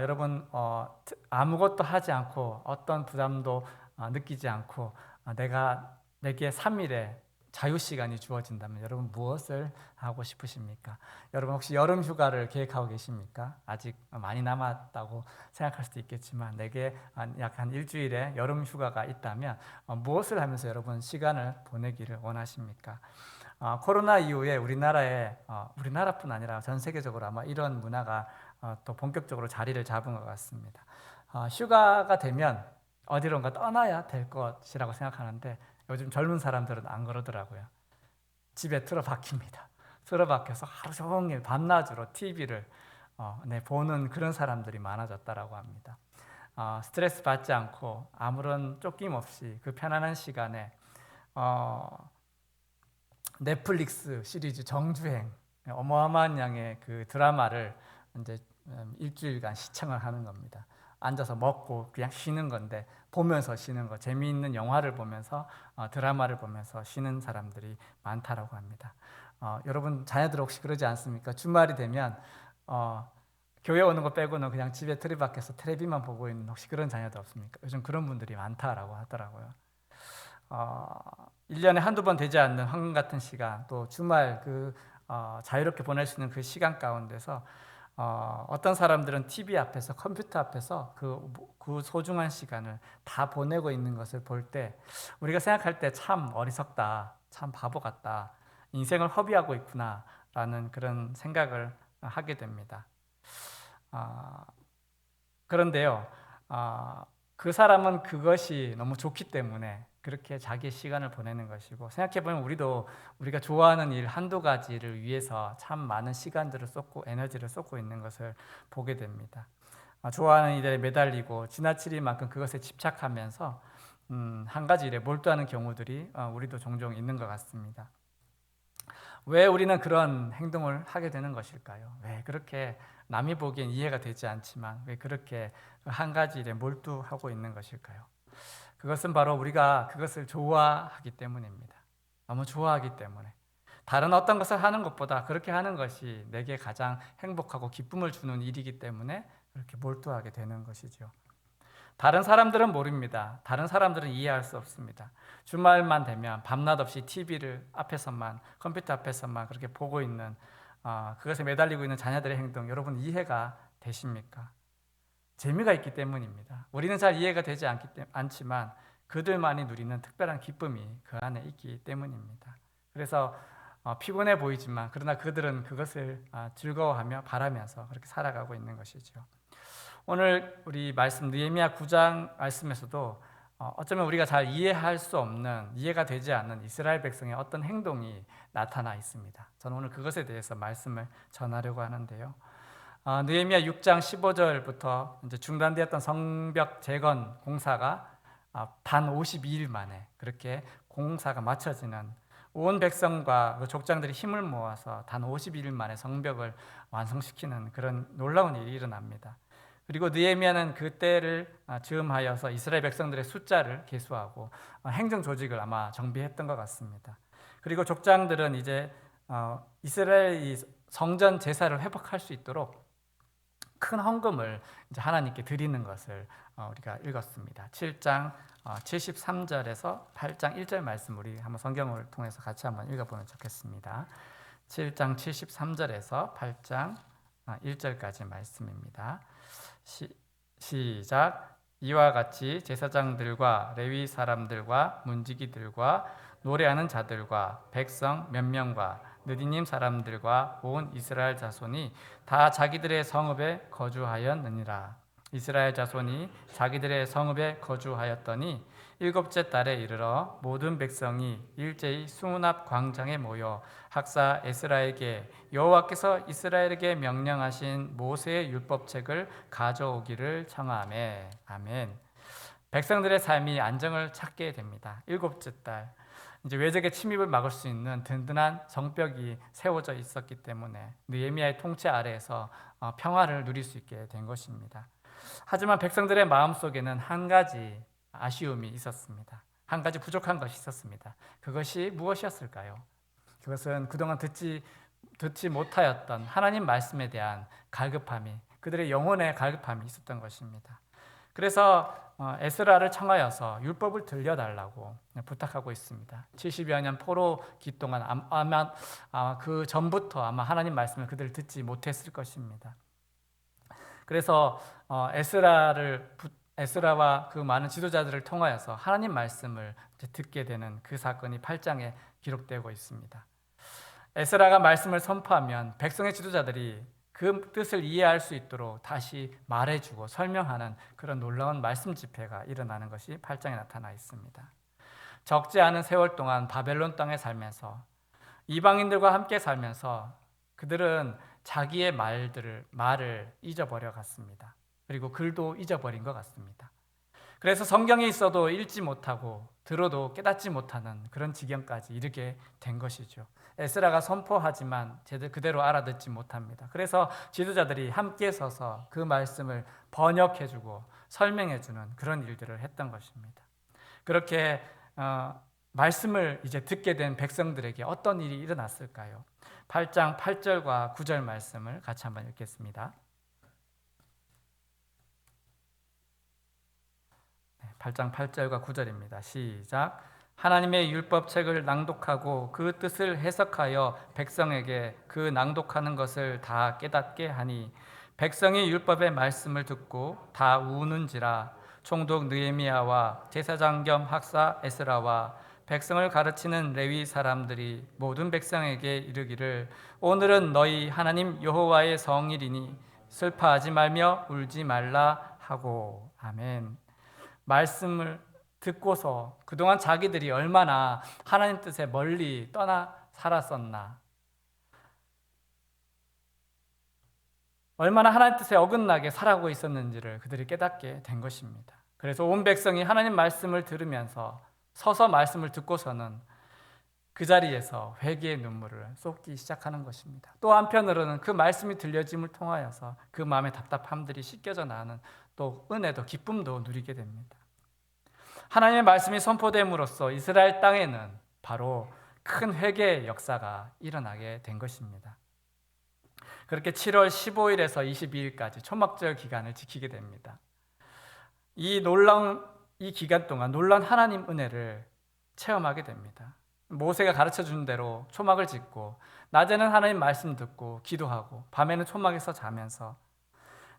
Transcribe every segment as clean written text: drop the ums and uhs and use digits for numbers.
여러분 아무것도 하지 않고 어떤 부담도 느끼지 않고 내게 3일의 자유 시간이 주어진다면 여러분 무엇을 하고 싶으십니까? 여러분 혹시 여름 휴가를 계획하고 계십니까? 아직 많이 남았다고 생각할 수도 있겠지만 내게 약 한 일주일의 여름 휴가가 있다면 무엇을 하면서 여러분 시간을 보내기를 원하십니까? 코로나 이후에 우리나라뿐 아니라 전 세계적으로 아마 이런 문화가 또 본격적으로 자리를 잡은 것 같습니다. 휴가가 되면 어디론가 떠나야 될 것이라고 생각하는데 요즘 젊은 사람들은 안 그러더라고요. 집에 틀어박힙니다. 틀어박혀서 하루 종일 밤낮으로 TV를 보는 그런 사람들이 많아졌다고 합니다. 스트레스 받지 않고 아무런 쫓김 없이 그 편안한 시간에 넷플릭스 시리즈 정주행 어마어마한 양의 그 드라마를 이제 일주일간 시청을 하는 겁니다. 앉아서 먹고 그냥 쉬는 건데 보면서 쉬는 거, 재미있는 영화를 보면서 드라마를 보면서 쉬는 사람들이 많다라고 합니다. 여러분 자녀들 혹시 그러지 않습니까? 주말이 되면 교회 오는 거 빼고는 그냥 집에 틀어박혀서 텔레비만 보고 있는 혹시 그런 자녀들 없습니까? 요즘 그런 분들이 많다라고 하더라고요. 1년에 한두 번 되지 않는 황금 같은 시간, 또 주말 자유롭게 보낼 수 있는 그 시간 가운데서 어떤 사람들은 TV 앞에서 컴퓨터 앞에서 그 소중한 시간을 다 보내고 있는 것을 볼 때 우리가 생각할 때 참 어리석다, 참 바보 같다, 인생을 허비하고 있구나라는 그런 생각을 하게 됩니다. 그런데요, 그 사람은 그것이 너무 좋기 때문에 그렇게 자기의 시간을 보내는 것이고, 생각해보면 우리가 좋아하는 일 한두 가지를 위해서 참 많은 시간들을 쏟고 에너지를 쏟고 있는 것을 보게 됩니다. 좋아하는 일에 매달리고 지나칠 만큼 그것에 집착하면서 한 가지 일에 몰두하는 경우들이 우리도 종종 있는 것 같습니다. 왜 우리는 그런 행동을 하게 되는 것일까요? 왜 그렇게 남이 보기엔 이해가 되지 않지만 왜 그렇게 한 가지 일에 몰두하고 있는 것일까요? 그것은 바로 우리가 그것을 좋아하기 때문입니다. 너무 좋아하기 때문에. 다른 어떤 것을 하는 것보다 그렇게 하는 것이 내게 가장 행복하고 기쁨을 주는 일이기 때문에 그렇게 몰두하게 되는 것이죠. 다른 사람들은 모릅니다. 다른 사람들은 이해할 수 없습니다. 주말만 되면 밤낮 없이 TV를 앞에서만, 컴퓨터 앞에서만 그렇게 보고 있는 그것에 매달리고 있는 자녀들의 행동, 여러분 이해가 되십니까? 재미가 있기 때문입니다. 우리는 잘 이해가 되지 않지만 그들만이 누리는 특별한 기쁨이 그 안에 있기 때문입니다. 그래서 피곤해 보이지만 그러나 그들은 그것을 즐거워하며 바라면서 그렇게 살아가고 있는 것이죠. 오늘 우리 말씀 느헤미야 9장 말씀에서도 어쩌면 우리가 잘 이해할 수 없는, 이해가 되지 않는 이스라엘 백성의 어떤 행동이 나타나 있습니다. 저는 오늘 그것에 대해서 말씀을 전하려고 하는데요. 느헤미야 6장 15절부터 이제 중단되었던 성벽 재건 공사가 단 52일 만에 그렇게 공사가 마쳐지는, 온 백성과 그 족장들이 힘을 모아서 단 52일 만에 성벽을 완성시키는 그런 놀라운 일이 일어납니다. 그리고 느헤미야는 그 때를 즈음하여서 이스라엘 백성들의 숫자를 계수하고 행정 조직을 아마 정비했던 것 같습니다. 그리고 족장들은 이제 이스라엘이 성전 제사를 회복할 수 있도록 큰 헌금을 이제 하나님께 드리는 것을 우리가 읽었습니다. 7장 73절에서 8장 1절 말씀 우리 한번 성경을 통해서 같이 한번 읽어보면 좋겠습니다. 7장 73절에서 8장 1절까지 말씀입니다. 시작. 이와 같이 제사장들과 레위 사람들과 문지기들과 노래하는 자들과 백성 몇 명과 느디님 사람들과 온 이스라엘 자손이 다 자기들의 성읍에 거주하였느니라. 이스라엘 자손이 자기들의 성읍에 거주하였더니 일곱째 달에 이르러 모든 백성이 일제히 수문 앞 광장에 모여 학사 에스라에게 여호와께서 이스라엘에게 명령하신 모세의 율법책을 가져오기를 청하매. 아멘. 백성들의 삶이 안정을 찾게 됩니다. 일곱째 달, 이제 외적의 침입을 막을 수 있는 든든한 성벽이 세워져 있었기 때문에 느헤미야의 통치 아래에서 평화를 누릴 수 있게 된 것입니다. 하지만 백성들의 마음속에는 한 가지 아쉬움이 있었습니다. 한 가지 부족한 것이 있었습니다. 그것이 무엇이었을까요? 그것은 그동안 듣지 못하였던 하나님 말씀에 대한 갈급함이, 그들의 영혼의 갈급함이 있었던 것입니다. 그래서 에스라를 청하여서 율법을 들려달라고 부탁하고 있습니다. 70여 년 포로기 동안 아마 그 전부터 아마 하나님 말씀을 그들 듣지 못했을 것입니다. 그래서 에스라와 그 많은 지도자들을 통하여서 하나님 말씀을 듣게 되는 그 사건이 8장에 기록되고 있습니다. 에스라가 말씀을 선포하면 백성의 지도자들이 그 뜻을 이해할 수 있도록 다시 말해주고 설명하는 그런 놀라운 말씀 집회가 일어나는 것이 8장에 나타나 있습니다. 적지 않은 세월 동안 바벨론 땅에 살면서 이방인들과 함께 살면서 그들은 자기의 말을 잊어버려 갔습니다. 그리고 글도 잊어버린 것 같습니다. 그래서 성경에 있어도 읽지 못하고 들어도 깨닫지 못하는 그런 지경까지 이르게 된 것이죠. 에스라가 선포하지만 그대로 알아듣지 못합니다. 그래서 지도자들이 함께 서서 그 말씀을 번역해주고 설명해주는 그런 일들을 했던 것입니다. 그렇게 말씀을 이제 듣게 된 백성들에게 어떤 일이 일어났을까요? 8장 8절과 9절 말씀을 같이 한번 읽겠습니다. 8장 8절과 9절입니다. 시작. 하나님의 율법책을 낭독하고 그 뜻을 해석하여 백성에게 그 낭독하는 것을 다 깨닫게 하니 백성이 율법의 말씀을 듣고 다 우는지라. 총독 느헤미야와 제사장 겸 학사 에스라와 백성을 가르치는 레위 사람들이 모든 백성에게 이르기를 오늘은 너희 하나님 여호와의 성일이니 슬퍼하지 말며 울지 말라 하고. 아멘. 말씀을 듣고서 그동안 자기들이 얼마나 하나님 뜻에 멀리 떠나 살았었나, 얼마나 하나님 뜻에 어긋나게 살아가고 있었는지를 그들이 깨닫게 된 것입니다. 그래서 온 백성이 하나님 말씀을 들으면서 서서 말씀을 듣고서는 그 자리에서 회개의 눈물을 쏟기 시작하는 것입니다. 또 한편으로는 그 말씀이 들려짐을 통하여서 그 마음의 답답함들이 씻겨져 나가는 또 은혜도 기쁨도 누리게 됩니다. 하나님의 말씀이 선포됨으로써 이스라엘 땅에는 바로 큰 회개의 역사가 일어나게 된 것입니다. 그렇게 7월 15일에서 22일까지 초막절 기간을 지키게 됩니다. 이 기간 동안 놀라운 하나님 은혜를 체험하게 됩니다. 모세가 가르쳐 준 대로 초막을 짓고 낮에는 하나님 말씀 듣고 기도하고 밤에는 초막에서 자면서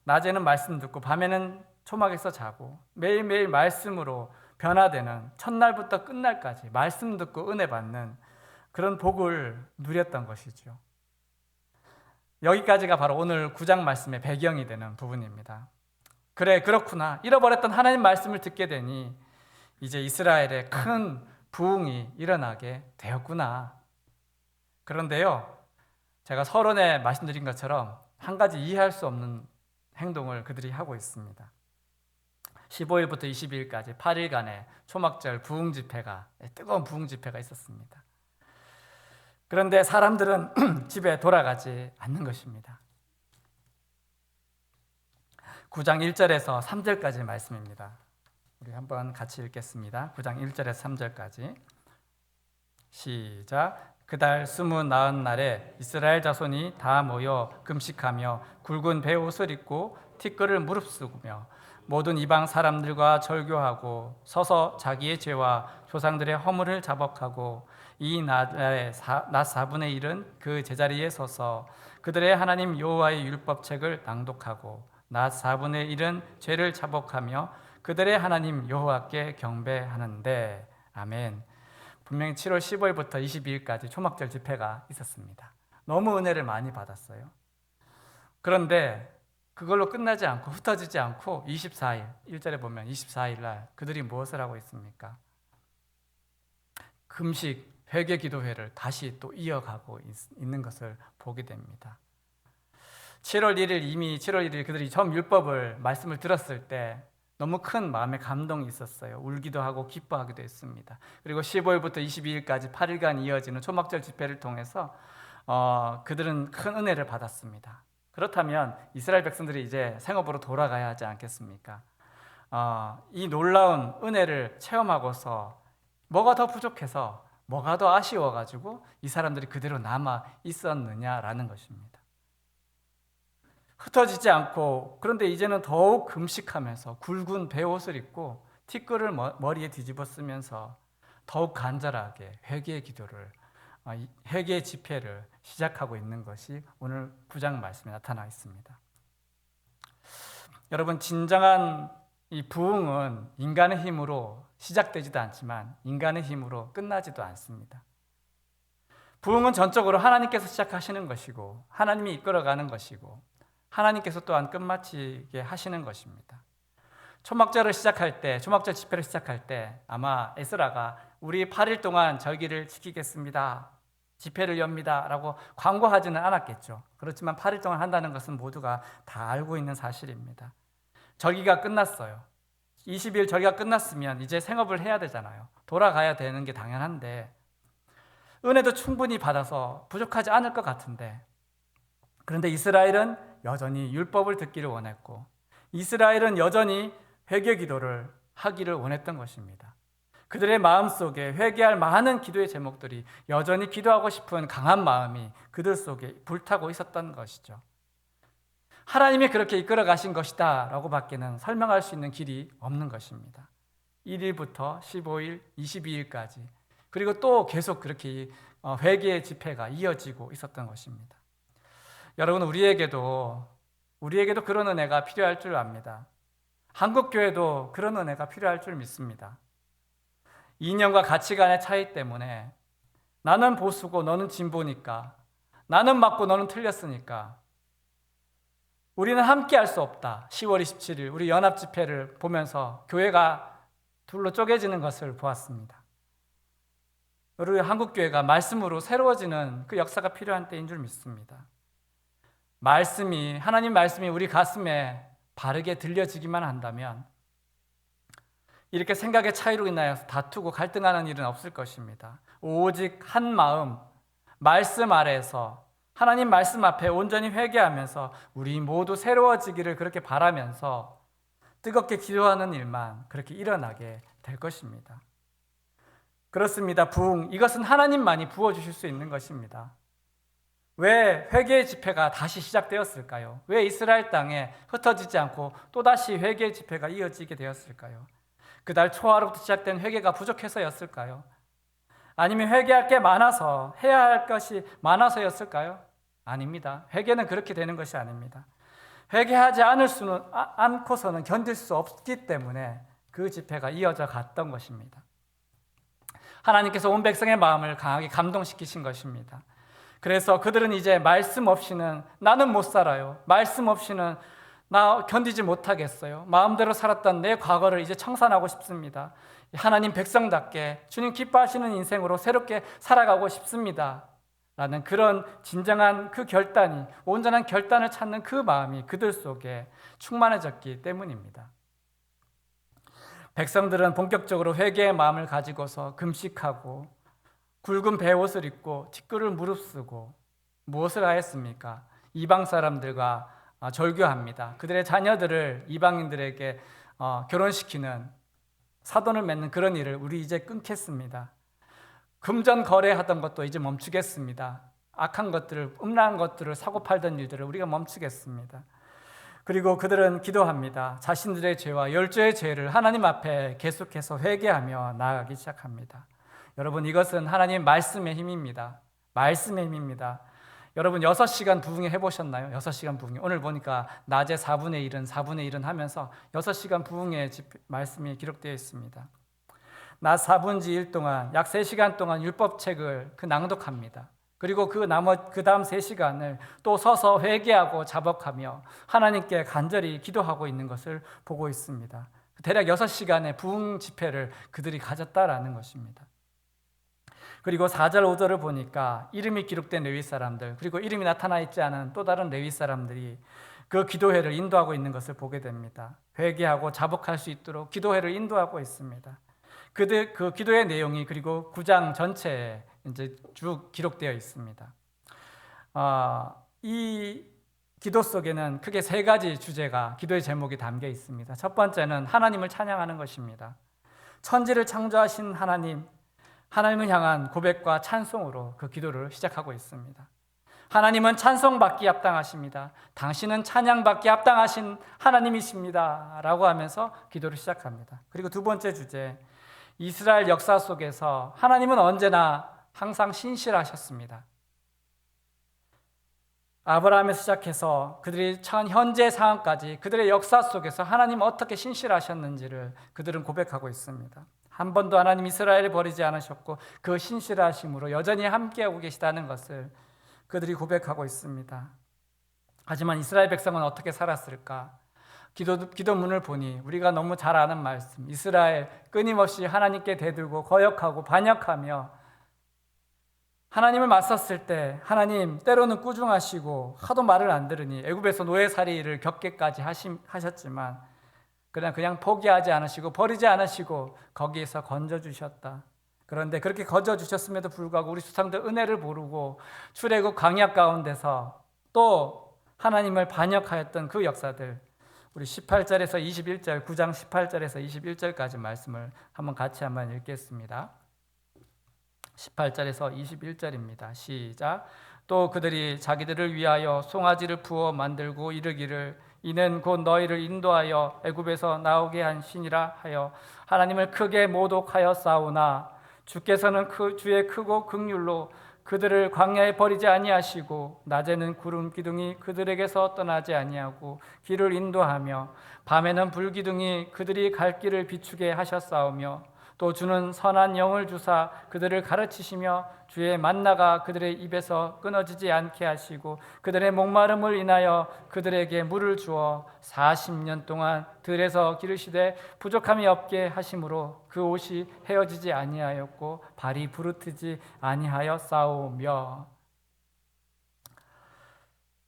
낮에는 말씀 듣고 밤에는 초막에서 자고 매일매일 말씀으로 변화되는 첫날부터 끝날까지 말씀 듣고 은혜 받는 그런 복을 누렸던 것이죠. 여기까지가 바로 오늘 9장 말씀의 배경이 되는 부분입니다. 그래, 그렇구나. 잃어버렸던 하나님 말씀을 듣게 되니 이제 이스라엘에 큰 부흥이 일어나게 되었구나. 그런데요, 제가 서론에 말씀드린 것처럼 한 가지 이해할 수 없는 행동을 그들이 하고 있습니다. 15일부터 22일까지 8일간의 초막절 부흥 집회가, 뜨거운 부흥 집회가 있었습니다. 그런데 사람들은 집에 돌아가지 않는 것입니다. 9장 1절에서 3절까지 말씀입니다. 우리 한번 같이 읽겠습니다. 9장 1절에서 3절까지 시작. 그달 29날에 이스라엘 자손이 다 모여 금식하며 굵은 베옷을 입고 티끌을 무릅쓰며 모든 이방 사람들과 절교하고 서서 자기의 죄와 조상들의 허물을 자복하고 이 낮에 낮 4분의 1은 그 제자리에 서서 그들의 하나님 여호와의 율법책을 낭독하고 낮 4분의 1은 죄를 자복하며 그들의 하나님 여호와께 경배하는데. 아멘. 분명히 7월 15일부터 22일까지 초막절 집회가 있었습니다. 너무 은혜를 많이 받았어요. 그런데 그걸로 끝나지 않고 흩어지지 않고 24일, 1절에 보면 24일 날 그들이 무엇을 하고 있습니까? 금식, 회개 기도회를 다시 또 이어가고 있는 것을 보게 됩니다. 7월 1일 그들이 처음 율법을 말씀을 들었을 때 너무 큰 마음의 감동이 있었어요. 울기도 하고 기뻐하기도 했습니다. 그리고 15일부터 22일까지 8일간 이어지는 초막절 집회를 통해서 그들은 큰 은혜를 받았습니다. 그렇다면 이스라엘 백성들이 이제 생업으로 돌아가야 하지 않겠습니까? 이 놀라운 은혜를 체험하고서 뭐가 더 부족해서 뭐가 더 아쉬워가지고 이 사람들이 그대로 남아 있었느냐라는 것입니다. 흩어지지 않고, 그런데 이제는 더욱 금식하면서 굵은 베옷을 입고 티끌을 머리에 뒤집어 쓰면서 더욱 간절하게 회개의 기도를, 회개의 집회를 시작하고 있는 것이 오늘 9장 말씀에 나타나 있습니다. 여러분, 진정한 이 부흥은 인간의 힘으로 시작되지도 않지만 인간의 힘으로 끝나지도 않습니다. 부흥은 전적으로 하나님께서 시작하시는 것이고 하나님이 이끌어가는 것이고 하나님께서 또한 끝마치게 하시는 것입니다. 초막절을 시작할 때, 초막절 집회를 시작할 때 아마 에스라가 우리 8일 동안 절기를 지키겠습니다, 집회를 엽니다 라고 광고하지는 않았겠죠. 그렇지만 8일 동안 한다는 것은 모두가 다 알고 있는 사실입니다. 절기가 끝났어요. 20일 절기가 끝났으면 이제 생업을 해야 되잖아요. 돌아가야 되는 게 당연한데 은혜도 충분히 받아서 부족하지 않을 것 같은데, 그런데 이스라엘은 여전히 율법을 듣기를 원했고 이스라엘은 여전히 회개 기도를 하기를 원했던 것입니다. 그들의 마음속에 회개할 많은 기도의 제목들이 여전히 기도하고 싶은 강한 마음이 그들 속에 불타고 있었던 것이죠. 하나님이 그렇게 이끌어 가신 것이다 라고 밖에는 설명할 수 있는 길이 없는 것입니다. 1일부터 15일, 22일까지, 그리고 또 계속 그렇게 회개의 집회가 이어지고 있었던 것입니다. 여러분, 우리에게도 그런 은혜가 필요할 줄 압니다. 한국교회도 그런 은혜가 필요할 줄 믿습니다. 이념과 가치관의 차이 때문에 나는 보수고 너는 진보니까, 나는 맞고 너는 틀렸으니까 우리는 함께 할 수 없다. 10월 27일 우리 연합집회를 보면서 교회가 둘로 쪼개지는 것을 보았습니다. 우리 한국교회가 말씀으로 새로워지는 그 역사가 필요한 때인 줄 믿습니다. 하나님 말씀이 우리 가슴에 바르게 들려지기만 한다면 이렇게 생각의 차이로 인하여서 다투고 갈등하는 일은 없을 것입니다. 오직 한 마음, 말씀 아래에서 하나님 말씀 앞에 온전히 회개하면서 우리 모두 새로워지기를 그렇게 바라면서 뜨겁게 기도하는 일만 그렇게 일어나게 될 것입니다. 그렇습니다. 부흥, 이것은 하나님만이 부어주실 수 있는 것입니다. 왜 회개의 집회가 다시 시작되었을까요? 왜 이스라엘 땅에 흩어지지 않고 또다시 회개의 집회가 이어지게 되었을까요? 그달 초하루부터 시작된 회개가 부족해서였을까요? 아니면 회개할 게 많아서, 해야 할 것이 많아서였을까요? 아닙니다. 회개는 그렇게 되는 것이 아닙니다. 회개하지 않고서는 견딜 수 없기 때문에 그 집회가 이어져 갔던 것입니다. 하나님께서 온 백성의 마음을 강하게 감동시키신 것입니다. 그래서 그들은 이제 말씀 없이는 나는 못 살아요. 말씀 없이는 나 견디지 못하겠어요. 마음대로 살았던 내 과거를 이제 청산하고 싶습니다. 하나님 백성답게 주님 기뻐하시는 인생으로 새롭게 살아가고 싶습니다 라는 그런 진정한 그 결단이, 온전한 결단을 찾는 그 마음이 그들 속에 충만해졌기 때문입니다. 백성들은 본격적으로 회개의 마음을 가지고서 금식하고 굵은 베옷을 입고 티끌을 무릅쓰고 무엇을 하였습니까? 이방 사람들과 절교합니다. 그들의 자녀들을 이방인들에게 결혼시키는, 사돈을 맺는 그런 일을 우리 이제 끊겠습니다. 금전 거래하던 것도 이제 멈추겠습니다. 악한 것들을, 음란한 것들을 사고 팔던 일들을 우리가 멈추겠습니다. 그리고 그들은 기도합니다. 자신들의 죄와 열조의 죄를 하나님 앞에 계속해서 회개하며 나아가기 시작합니다. 여러분, 이것은 하나님 말씀의 힘입니다. 말씀의 힘입니다. 여러분 6시간 부흥회 해보셨나요? 6시간 부흥회. 오늘 보니까 낮에 4분의 1은 4분의 1은 하면서 6시간 부흥회 말씀이 기록되어 있습니다. 낮 4분지 1 동안 약 3시간 동안 율법책을 낭독합니다. 그리고 그 다음 3시간을 또 서서 회개하고 자복하며 하나님께 간절히 기도하고 있는 것을 보고 있습니다. 대략 6시간의 부흥 집회를 그들이 가졌다라는 것입니다. 그리고 4절 5절을 보니까 이름이 기록된 레위 사람들, 그리고 이름이 나타나 있지 않은 또 다른 레위 사람들이 그 기도회를 인도하고 있는 것을 보게 됩니다. 회개하고 자복할 수 있도록 기도회를 인도하고 있습니다. 그 기도의 내용이 그리고 9장 전체에 이제 쭉 기록되어 있습니다. 이 기도 속에는 크게 3가지 주제가, 기도의 제목이 담겨 있습니다. 첫 번째는 하나님을 찬양하는 것입니다. 천지를 창조하신 하나님을 향한 고백과 찬송으로 그 기도를 시작하고 있습니다. 하나님은 찬송받기 합당하십니다. 당신은 찬양받기 합당하신 하나님이십니다. 라고 하면서 기도를 시작합니다. 그리고 두 번째 주제, 이스라엘 역사 속에서 하나님은 언제나 항상 신실하셨습니다. 아브라함에서 시작해서 그들이 처한 현재 상황까지 그들의 역사 속에서 하나님은 어떻게 신실하셨는지를 그들은 고백하고 있습니다. 한 번도 하나님 이스라엘을 버리지 않으셨고 그 신실하심으로 여전히 함께하고 계시다는 것을 그들이 고백하고 있습니다. 하지만 이스라엘 백성은 어떻게 살았을까? 기도문을 보니 우리가 너무 잘 아는 말씀, 이스라엘 끊임없이 하나님께 대들고 거역하고 반역하며 하나님을 맞섰을 때 하나님 때로는 꾸중하시고 하도 말을 안 들으니 애굽에서 노예살이를 겪게까지 하셨지만 그냥 포기하지 않으시고 버리지 않으시고 거기에서 건져주셨다. 그런데 그렇게 건져주셨음에도 불구하고 우리 조상들 은혜를 모르고 출애굽 광야 가운데서 또 하나님을 반역하였던 그 역사들, 우리 18절에서 21절, 9장 18절에서 21절까지 말씀을 같이 한번 읽겠습니다. 18절에서 21절입니다. 시작. 또 그들이 자기들을 위하여 송아지를 부어 만들고 이르기를 이는 곧 너희를 인도하여 애굽에서 나오게 한 신이라 하여 하나님을 크게 모독하여 싸우나 주께서는 주의 크고 긍휼로 그들을 광야에 버리지 아니하시고 낮에는 구름 기둥이 그들에게서 떠나지 아니하고 길을 인도하며 밤에는 불 기둥이 그들이 갈 길을 비추게 하셨사오며 또 주는 선한 영을 주사 그들을 가르치시며 주의 만나가 그들의 입에서 끊어지지 않게 하시고 그들의 목마름을 인하여 그들에게 물을 주어 40년 동안 들에서 기르시되 부족함이 없게 하심으로 그 옷이 헤어지지 아니하였고 발이 부르트지 아니하였사오며.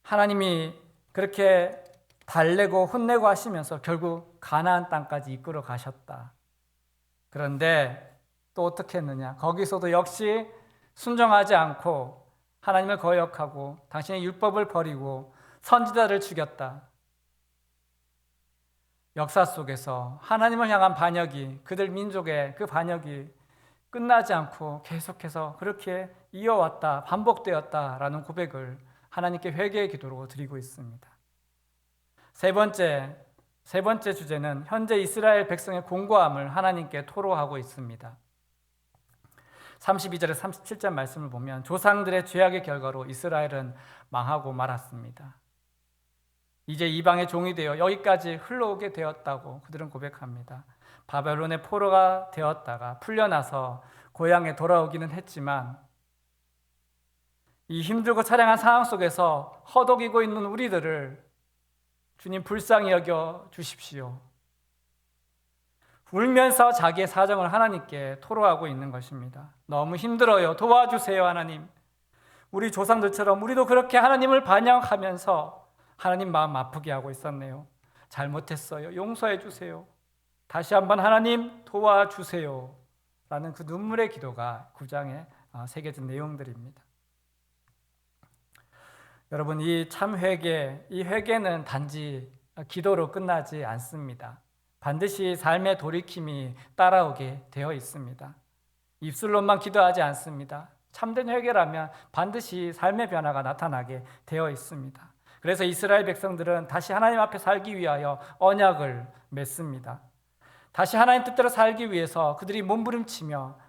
하나님이 그렇게 달래고 혼내고 하시면서 결국 가나안 땅까지 이끌어 가셨다. 그런데 또 어떻게 했느냐? 거기서도 역시 순종하지 않고 하나님을 거역하고 당신의 율법을 버리고 선지자를 죽였다. 역사 속에서 하나님을 향한 반역이, 그들 민족의 그 반역이 끝나지 않고 계속해서 그렇게 이어왔다, 반복되었다라는 고백을 하나님께 회개의 기도로 드리고 있습니다. 세 번째 주제는 현재 이스라엘 백성의 공고함을 하나님께 토로하고 있습니다. 32절에 37절 말씀을 보면 조상들의 죄악의 결과로 이스라엘은 망하고 말았습니다. 이제 이방의 종이 되어 여기까지 흘러오게 되었다고 그들은 고백합니다. 바벨론의 포로가 되었다가 풀려나서 고향에 돌아오기는 했지만 이 힘들고 차량한 상황 속에서 허덕이고 있는 우리들을 주님 불쌍히 여겨 주십시오. 울면서 자기의 사정을 하나님께 토로하고 있는 것입니다. 너무 힘들어요. 도와주세요, 하나님. 우리 조상들처럼 우리도 그렇게 하나님을 반역하면서 하나님 마음 아프게 하고 있었네요. 잘못했어요. 용서해 주세요. 다시 한번 하나님 도와주세요. 라는 그 눈물의 기도가 9장에 새겨진 내용들입니다. 여러분, 이 회개는 단지 기도로 끝나지 않습니다. 반드시 삶의 돌이킴이 따라오게 되어 있습니다. 입술로만 기도하지 않습니다. 참된 회개라면 반드시 삶의 변화가 나타나게 되어 있습니다. 그래서 이스라엘 백성들은 다시 하나님 앞에 살기 위하여 언약을 맺습니다. 다시 하나님 뜻대로 살기 위해서 그들이 몸부림치며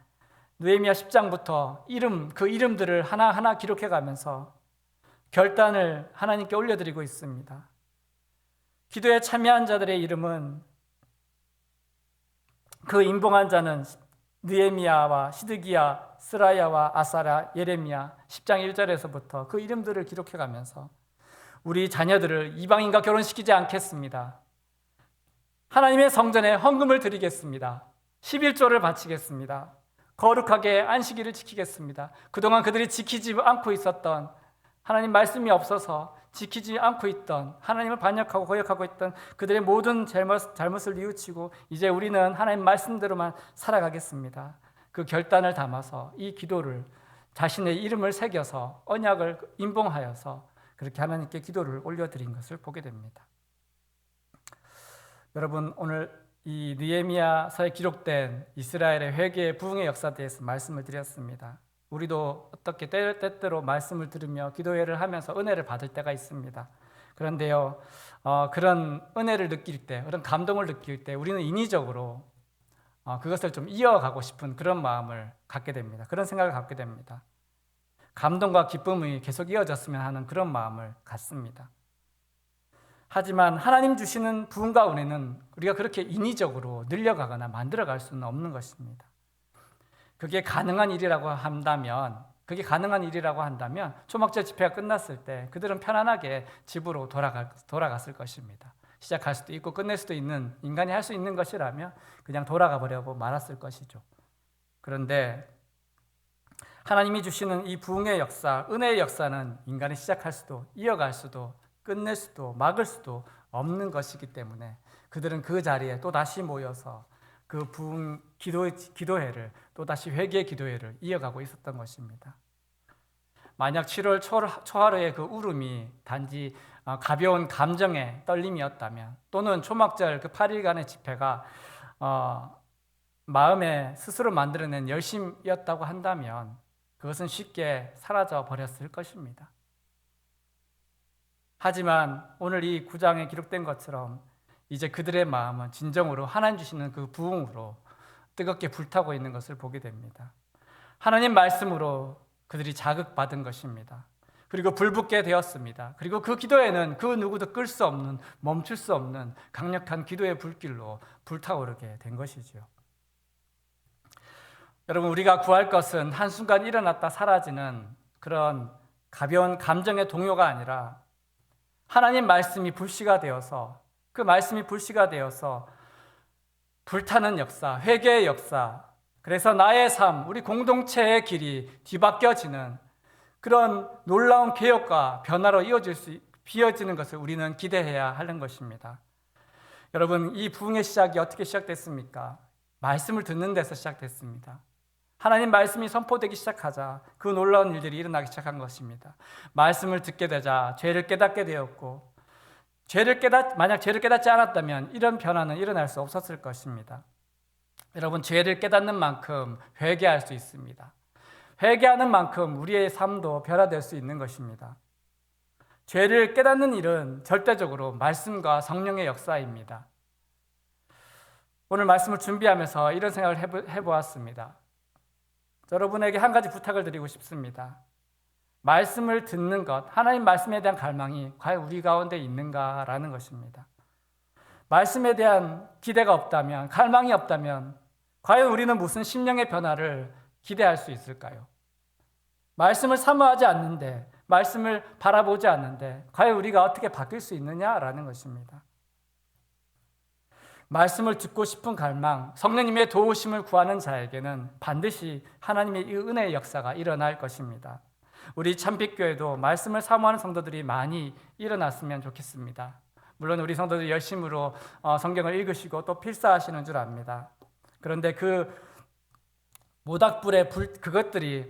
느헤미야 10장부터 그 이름들을 하나하나 기록해가면서 결단을 하나님께 올려드리고 있습니다. 기도에 참여한 자들의 이름은 그 임봉한 자는 느헤미야와 시드기야, 스라야와 아사랴, 예레미야 10장 1절에서부터 그 이름들을 기록해가면서 우리 자녀들을 이방인과 결혼시키지 않겠습니다. 하나님의 성전에 헌금을 드리겠습니다. 11조를 바치겠습니다. 거룩하게 안식일을 지키겠습니다. 그동안 그들이 지키지 않고 있었던 하나님 말씀이 없어서 지키지 않고 있던 하나님을 반역하고 거역하고 있던 그들의 모든 잘못을 뉘우치고 이제 우리는 하나님 말씀대로만 살아가겠습니다. 그 결단을 담아서 이 기도를 자신의 이름을 새겨서 언약을 임봉하여서 그렇게 하나님께 기도를 올려드린 것을 보게 됩니다. 여러분, 오늘 이 느헤미야서에 기록된 이스라엘의 회개의 부흥의 역사에 대해서 말씀을 드렸습니다. 우리도 어떻게 때때로 말씀을 들으며 기도회를 하면서 은혜를 받을 때가 있습니다. 그런데요, 그런 은혜를 느낄 때, 그런 감동을 느낄 때 우리는 인위적으로 그것을 좀 이어가고 싶은 그런 마음을 갖게 됩니다. 그런 생각을 갖게 됩니다. 감동과 기쁨이 계속 이어졌으면 하는 그런 마음을 갖습니다. 하지만 하나님 주시는 부흥과 은혜는 우리가 그렇게 인위적으로 늘려가거나 만들어갈 수는 없는 것입니다. 그게 가능한 일이라고 한다면 초막절 집회가 끝났을 때 그들은 편안하게 집으로 돌아갔을 것입니다. 시작할 수도 있고 끝낼 수도 있는, 인간이 할 수 있는 것이라면 그냥 돌아가 버려고 말았을 것이죠. 그런데 하나님이 주시는 이 부흥의 역사, 은혜의 역사는 인간이 시작할 수도, 이어갈 수도, 끝낼 수도, 막을 수도 없는 것이기 때문에 그들은 그 자리에 또 다시 모여서 그 부흥 기도회를, 또 다시 회개 기도회를 이어가고 있었던 것입니다. 만약 7월 초하루의 그 울음이 단지 가벼운 감정의 떨림이었다면, 또는 초막절 그 8일간의 집회가 마음에 스스로 만들어낸 열심이었다고 한다면 그것은 쉽게 사라져 버렸을 것입니다. 하지만 오늘 이 9장에 기록된 것처럼 이제 그들의 마음은 진정으로 하나님 주시는 그 부흥으로 뜨겁게 불타고 있는 것을 보게 됩니다. 하나님 말씀으로 그들이 자극받은 것입니다. 그리고 불붙게 되었습니다. 그리고 그 기도에는 그 누구도 끌 수 없는, 멈출 수 없는 강력한 기도의 불길로 불타오르게 된 것이죠. 여러분, 우리가 구할 것은 한순간 일어났다 사라지는 그런 가벼운 감정의 동요가 아니라 하나님 말씀이 불씨가 되어서, 그 말씀이 불씨가 되어서 불타는 역사, 회개의 역사, 그래서 나의 삶, 우리 공동체의 길이 뒤바뀌어지는 그런 놀라운 개혁과 변화로 이어지는 것을 우리는 기대해야 하는 것입니다. 여러분, 이 부흥의 시작이 어떻게 시작됐습니까? 말씀을 듣는 데서 시작됐습니다. 하나님 말씀이 선포되기 시작하자 그 놀라운 일들이 일어나기 시작한 것입니다. 말씀을 듣게 되자 죄를 깨닫게 되었고, 만약 죄를 깨닫지 않았다면 이런 변화는 일어날 수 없었을 것입니다. 여러분, 죄를 깨닫는 만큼 회개할 수 있습니다. 회개하는 만큼 우리의 삶도 변화될 수 있는 것입니다. 죄를 깨닫는 일은 절대적으로 말씀과 성령의 역사입니다. 오늘 말씀을 준비하면서 이런 생각을 해보았습니다. 여러분에게 한 가지 부탁을 드리고 싶습니다. 말씀을 듣는 것, 하나님 말씀에 대한 갈망이 과연 우리 가운데 있는가라는 것입니다. 말씀에 대한 기대가 없다면, 갈망이 없다면 과연 우리는 무슨 심령의 변화를 기대할 수 있을까요? 말씀을 사모하지 않는데, 말씀을 바라보지 않는데 과연 우리가 어떻게 바뀔 수 있느냐라는 것입니다. 말씀을 듣고 싶은 갈망, 성령님의 도우심을 구하는 자에게는 반드시 하나님의 이 은혜의 역사가 일어날 것입니다. 우리 참빛교회도 말씀을 사모하는 성도들이 많이 일어났으면 좋겠습니다. 물론 우리 성도들이 열심으로 성경을 읽으시고 또 필사하시는 줄 압니다. 그런데 그것들이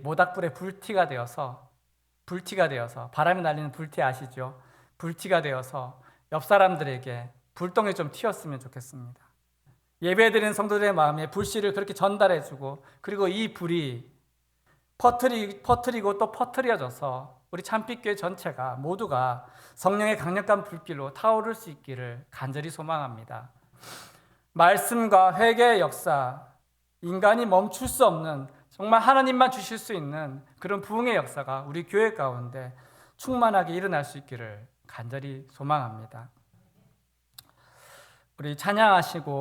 모닥불의 불티가 되어서 바람이 날리는 불티 아시죠? 불티가 되어서 옆 사람들에게 불똥이 좀 튀었으면 좋겠습니다. 예배드리는 성도들의 마음에 불씨를 그렇게 전달해주고, 그리고 이 불이 퍼뜨리고 또 퍼뜨려져서 우리 참빛교회 전체가 모두가 성령의 강력한 불길로 타오를 수 있기를 간절히 소망합니다. 말씀과 회개의 역사, 인간이 멈출 수 없는, 정말 하나님만 주실 수 있는 그런 부흥의 역사가 우리 교회 가운데 충만하게 일어날 수 있기를 간절히 소망합니다. 우리 찬양하시고